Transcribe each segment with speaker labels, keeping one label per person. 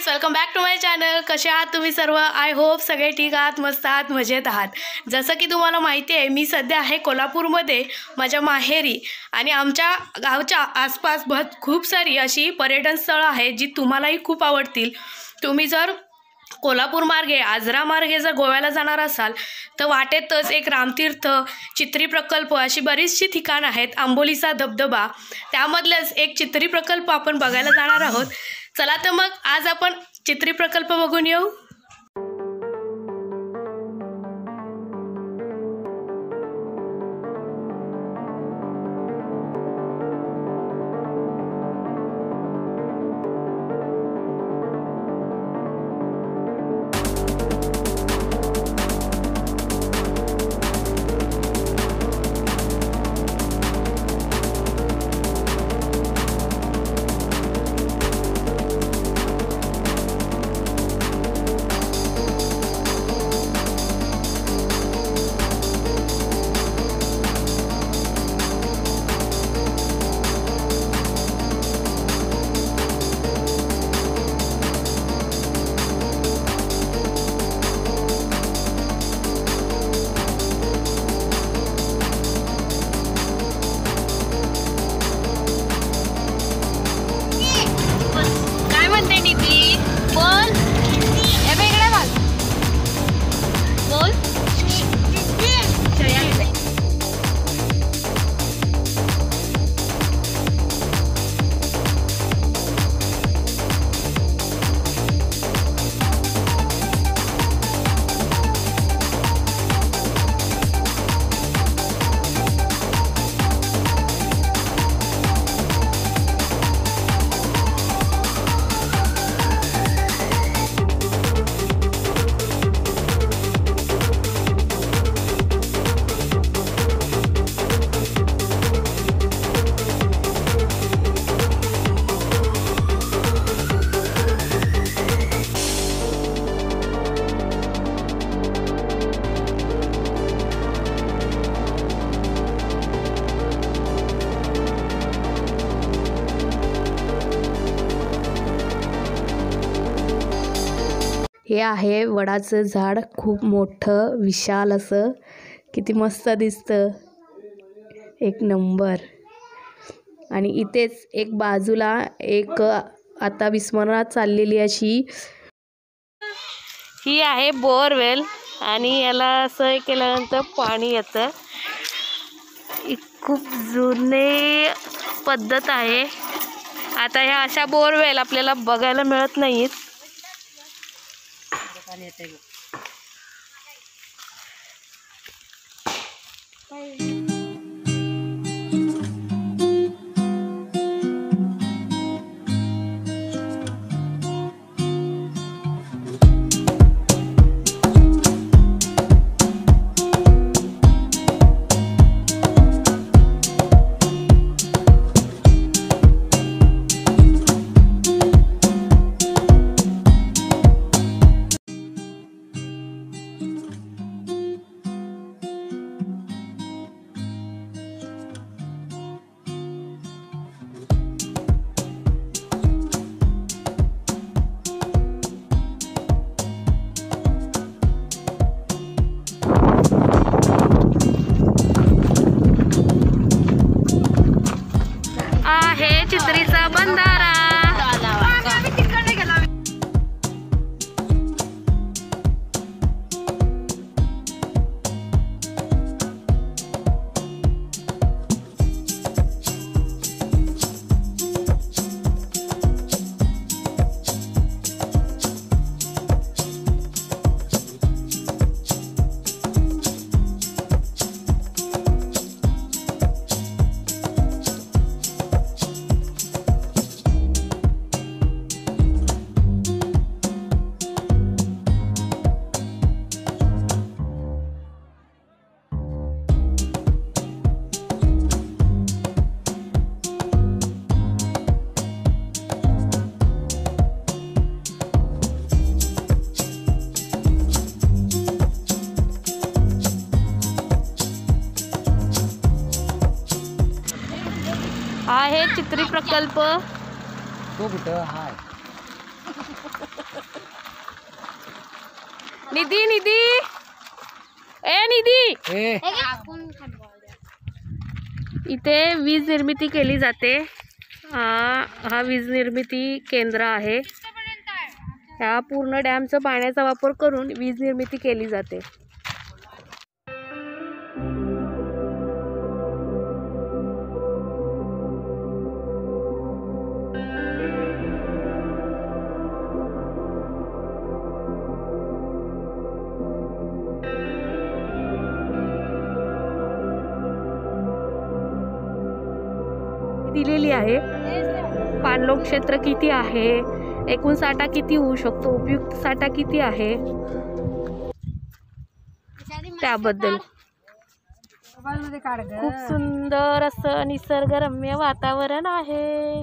Speaker 1: Friends, welcome back to my channel. कसे आहात तुम्ही सर्व? आय होप सगळे ठीक आहात, मस्त आहात, मजेत आहात। जसं की तुम्हाला माहिती आहे, मी सध्या आहे कोल्हापूरमध्ये माझ्या माहेरी आणि आमच्या गावच्या आसपास खूप सारी अशी पर्यटन स्थळं आहेत जी तुम्हालाही खूप आवडतील। तुम्ही जर कोल्हापूर मार्गे आजरा मार्गे जर गोव्याला जाणार असाल तर वाटेतच एक रामतीर्थ, चित्री प्रकल्प अशी बरीचशी ठिकाणं आहेत। आंबोलीचा धबधबा, त्यामधलेच एक चित्री प्रकल्प आपण बघायला जाणार आहोत। चला तर मग आज आपण चित्री प्रकल्प बघून येऊ। हे आहे वडाचं झाड, खूप मोठं विशाल असं, किती मस्त दिसतं, एक नंबर। आणि इथेच एक बाजूला एक आता विस्मरणात चाललेली अशी ही आहे बोरवेल आणि याला असं केल्यानंतर पाणी येतं। खूप जुने पद्धत आहे। आता ह्या अशा बोरवेल आपल्याला बघायला मिळत नाहीत। चित्रीचा बंधारा आहे चित्री प्रकल्प।
Speaker 2: तो कुठं हाय?
Speaker 1: निधी निधी ए निधी इथे वीज निर्मिती केली जाते। हा वीज निर्मिती केंद्र आहे। ह्या पूर्ण डॅमचा पाण्याचा वापर करून वीज निर्मिती केली जाते। दिलेली आहे पाणलोट क्षेत्र किती आहे, एकूण साठा किती होऊ शकतो, उपयुक्त साठा किती आहे त्याबद्दल। खूप सुंदर असं निसर्गरम्य वातावरण आहे।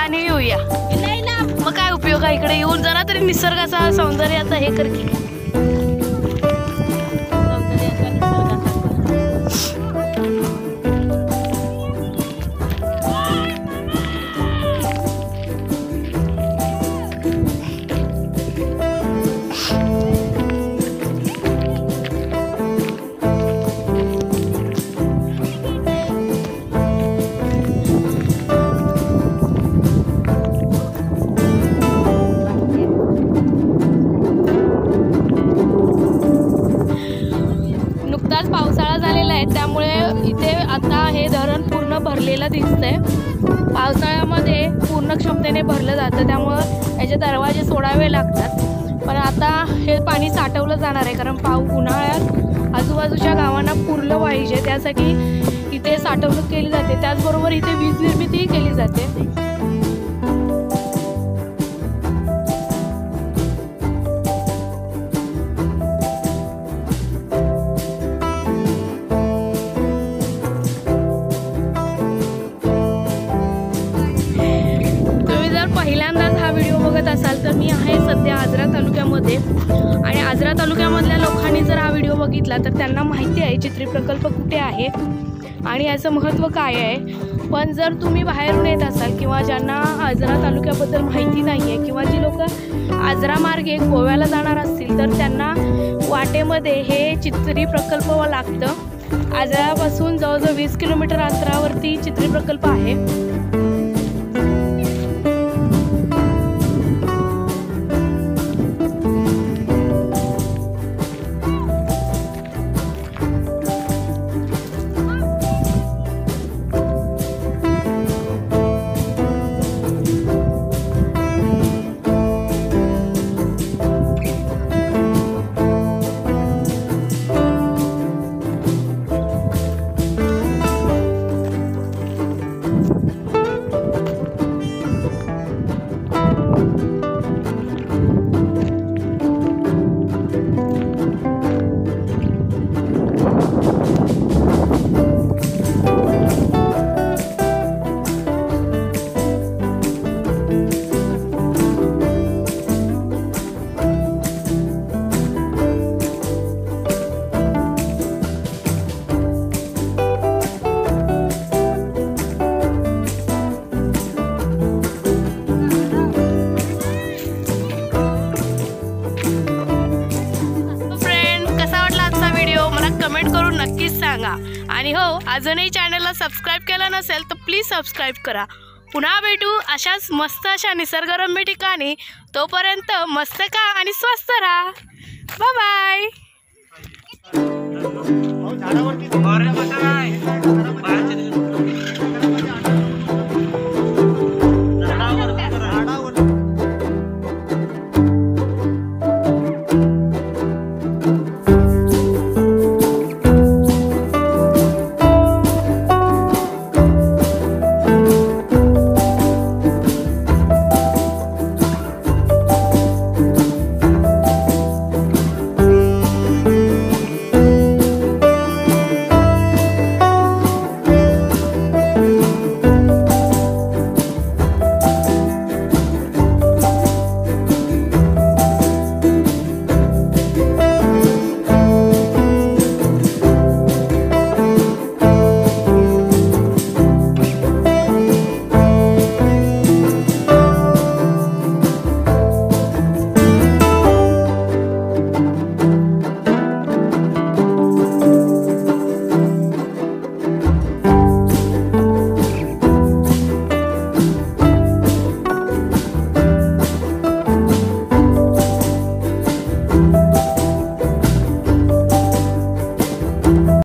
Speaker 1: आणि येऊया मग काय उपयोग आहे, इकडे येऊन जरा तरी निसर्गाचा सौंदर्याचा हे कर की। पावसाळा झालेला आहे त्यामुळे इथे आता हे धरण पूर्ण भरलेलं दिसतंय। पावसाळ्यामध्ये पूर्ण क्षमतेने भरलं जातं त्यामुळे याचे दरवाजे सोडावे लागतात। पण आता हे पाणी साठवलं जाणार आहे कारण उन्हाळ्यात आजूबाजूच्या गावांना पुरलं पाहिजे त्यासाठी इथे साठवणूक केली जाते। त्याचबरोबर इथे वीज निर्मितीही केली जाते। पहिल्यांदाच हा व्हिडिओ बघत असाल तर मी आहे सध्या आजरा तालुक्यामध्ये आणि आजरा तालुक्यामधल्या लोकांनी जर हा व्हिडिओ बघितला तर त्यांना माहिती आहे चित्री प्रकल्प कुठे आहे आणि याचं महत्त्व काय आहे। पण जर तुम्ही बाहेरून येत असाल किंवा ज्यांना आजरा तालुक्याबद्दल माहिती नाही आहे किंवा जी लोक आजरा मार्गे गोव्याला जाणार असतील तर त्यांना वाटेमध्ये हे चित्री प्रकल्प लागतं। आजरापासून जवळजवळ 20 किलोमीटर अंतरावरती चित्री प्रकल्प आहे। कमेंट करून नक्कीच सांगा आणि हो अजूनही चॅनलला सबस्क्राइब केलं नसेल तर प्लीज सबस्क्राइब करा। पुन्हा भेटू अशाच मस्त अशा निसर्गरम्य ठिकाणी। तोपर्यंत मस्त खा आणि स्वस्त राहा। Bye bye.